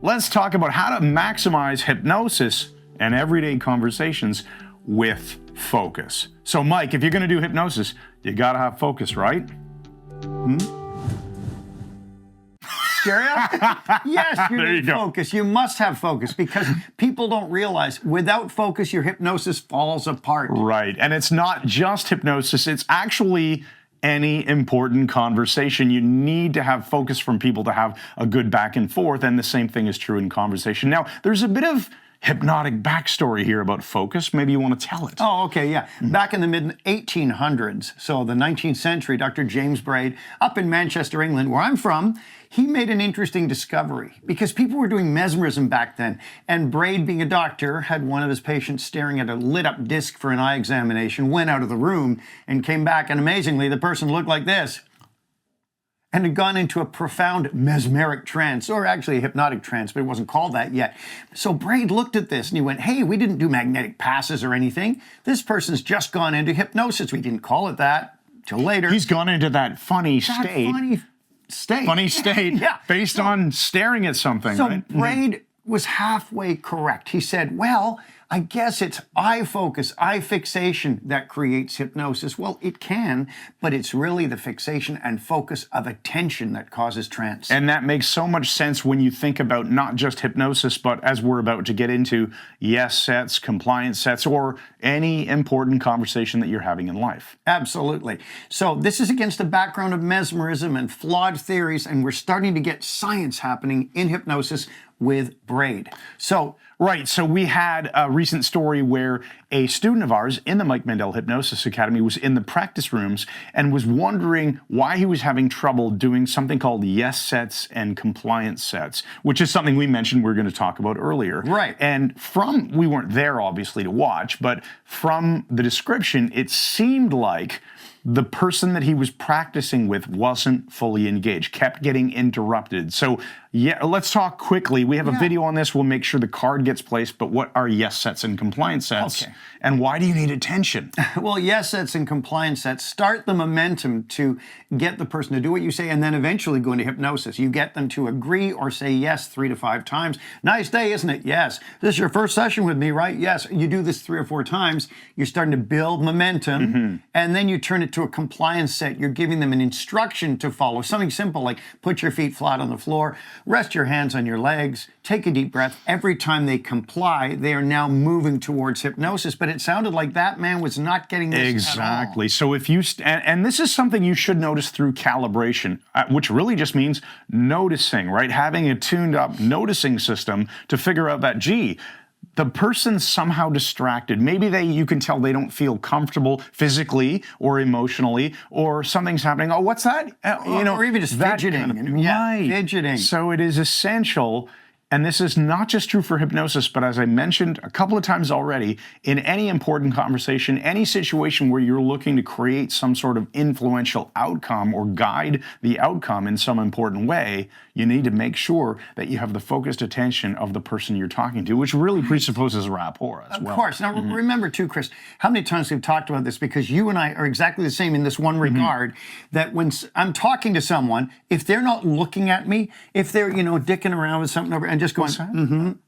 let's talk about how to maximize hypnosis and everyday conversations with focus. So Mike, if you're going to do hypnosis, you got to have focus, right? Scare you? Yes, you need focus. You must have focus because people don't realize without focus, your hypnosis falls apart. Right. And it's not just hypnosis, it's actually any important conversation. You need to have focus from people to have a good back and forth, and the same thing is true in conversation. Now, there's a bit of hypnotic backstory here about focus. Maybe you want to tell it. Oh, okay, yeah. Back in the mid-1800s, so the 19th century, Dr. James Braid, up in Manchester, England, where I'm from, he made an interesting discovery because people were doing mesmerism back then. And Braid, being a doctor, had one of his patients staring at a lit-up disc for an eye examination, went out of the room and came back, and amazingly, the person looked like this and had gone into a profound mesmeric trance, or actually a hypnotic trance, but it wasn't called that yet. So Braid looked at this and he went, hey, we didn't do magnetic passes or anything. This person's just gone into hypnosis. We didn't call it that till later. He's gone into that funny state. Funny state. Yeah. Based on staring at something, so right? Braid was halfway correct. He said, well, I guess it's eye focus, eye fixation that creates hypnosis. Well, it can, but it's really the fixation and focus of attention that causes trance. And that makes so much sense when you think about not just hypnosis, but as we're about to get into, yes sets, compliance sets, or any important conversation that you're having in life. Absolutely. So this is against the background of mesmerism and flawed theories, and we're starting to get science happening in hypnosis with Braid. Right, so we had a recent story where a student of ours in the Mike Mandel Hypnosis Academy was in the practice rooms and was wondering why he was having trouble doing something called yes sets and compliance sets, which is something we mentioned we were going to talk about earlier. Right. And we weren't there obviously to watch, but from the description, it seemed like the person that he was practicing with wasn't fully engaged, kept getting interrupted. So yeah, let's talk quickly. We have a video on this. We'll make sure the card gets placed, but what are yes sets and compliance sets? Okay. And why do you need attention? Well, yes sets and compliance sets start the momentum to get the person to do what you say and then eventually go into hypnosis. You get them to agree or say yes 3 to 5 times. Nice day, isn't it? Yes. This is your first session with me, right? Yes. You do this 3 or 4 times. You're starting to build momentum, and then you turn it to a compliance set. You're giving them an instruction to follow. Something simple like put your feet flat on the floor, rest your hands on your legs, take a deep breath. Every time they comply, they are now moving towards hypnosis. But it sounded like that man was not getting this exactly. at all. So if you, and this is something you should notice through calibration, which really just means noticing, right? Having a tuned up noticing system to figure out that, gee, the person's somehow distracted. Maybe you can tell they don't feel comfortable physically or emotionally, or something's happening. Oh, what's that? Or even just fidgeting. Right. Fidgeting. So it is essential. And this is not just true for hypnosis, but as I mentioned a couple of times already, in any important conversation, any situation where you're looking to create some sort of influential outcome or guide the outcome in some important way, you need to make sure that you have the focused attention of the person you're talking to, which really presupposes rapport as well. Of course. Now, remember too, Chris, how many times we've talked about this, because you and I are exactly the same in this one regard, that when I'm talking to someone, if they're not looking at me, if they're, dicking around with something over and just going,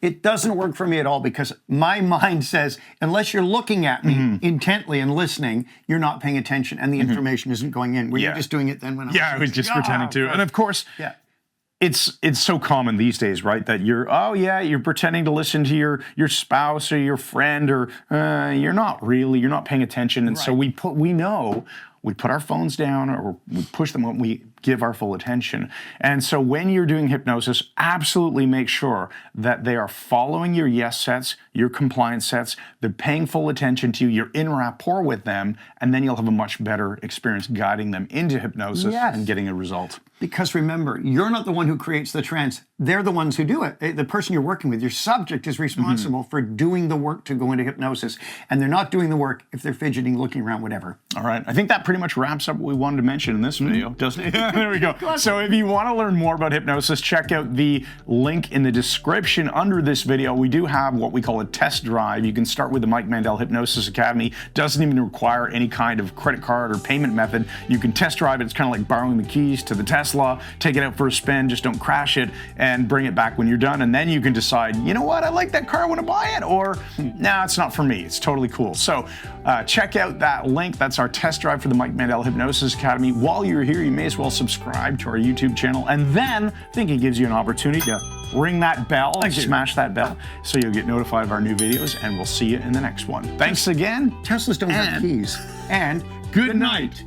it doesn't work for me at all, because my mind says, unless you're looking at me intently and listening, you're not paying attention and the information isn't going in. Were you just doing it then when I was just pretending to. And of course, it's so common these days, right? That you're pretending to listen to your spouse or your friend, or you're not paying attention. And so we put our phones down, or we push them when we give our full attention. And so when you're doing hypnosis, absolutely make sure that they are following your yes sets, your compliance sets, they're paying full attention to you, you're in rapport with them, and then you'll have a much better experience guiding them into hypnosis and getting a result. Because remember, you're not the one who creates the trance. They're the ones who do it. The person you're working with, your subject, is responsible for doing the work to go into hypnosis. And they're not doing the work if they're fidgeting, looking around, whatever. All right. I think that pretty much wraps up what we wanted to mention in this video, doesn't it? There we go. So if you want to learn more about hypnosis, check out the link in the description under this video. We do have what we call a test drive. You can start with the Mike Mandel Hypnosis Academy. Doesn't even require any kind of credit card or payment method. You can test drive it. It's kind of like borrowing the keys to the Tesla. Tesla, take it out for a spin, just don't crash it, and bring it back when you're done. And then you can decide, you know what, I like that car, I want to buy it, or nah, it's not for me. It's totally cool. So check out that link. That's our test drive for the Mike Mandel Hypnosis Academy. While you're here, you may as well subscribe to our YouTube channel, and then I think it gives you an opportunity to ring that bell, smash that bell, so you'll get notified of our new videos, and we'll see you in the next one. Thanks again. Teslas don't have keys. And good night.